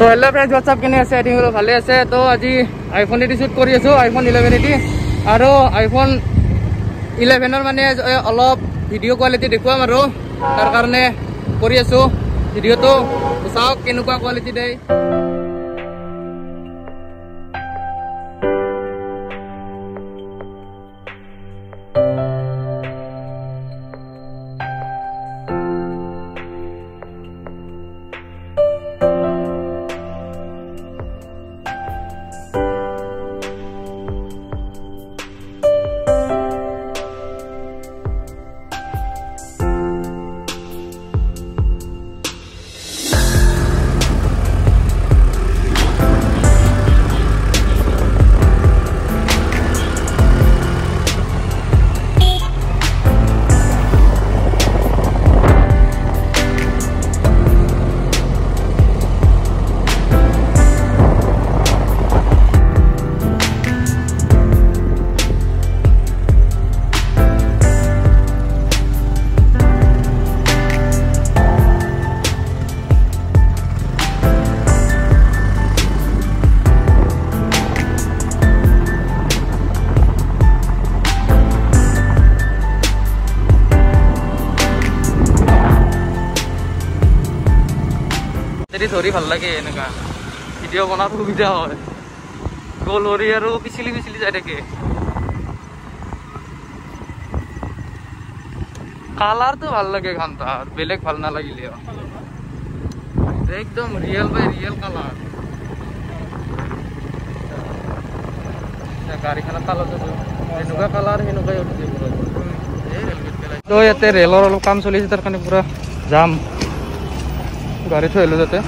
So hello friends, what's up? Kene ase I think bhale ase to aji iPhone edi shoot kori asu iPhone 11 edi aro iPhone 11 er mane olop video quality dekhuam aro tar karone kori asu video to sao kenuka quality dei ধৰি ভাল লাগে এনেকা video বনাব সুবিধা হয় গোলৰি আৰু পিছলি পিছলি যায় থাকে কালাৰটো ভাল লাগে ঘন্টা বেলেগ ভাল নালাগিলে একদম ৰিয়েল বাই ৰিয়েল কালাৰ গাড়ীখন কালাৰটো এনেকুৱা কালাৰ হেনুকাই উঠিছে পুৰা এই ৰেলগেট পেলাই তো ইয়াতে ৰেলৰ অলপ কাম চলিছে তাৰ কাৰণে পুৰা জাম গাড়ী থৈ আহিলো যাতে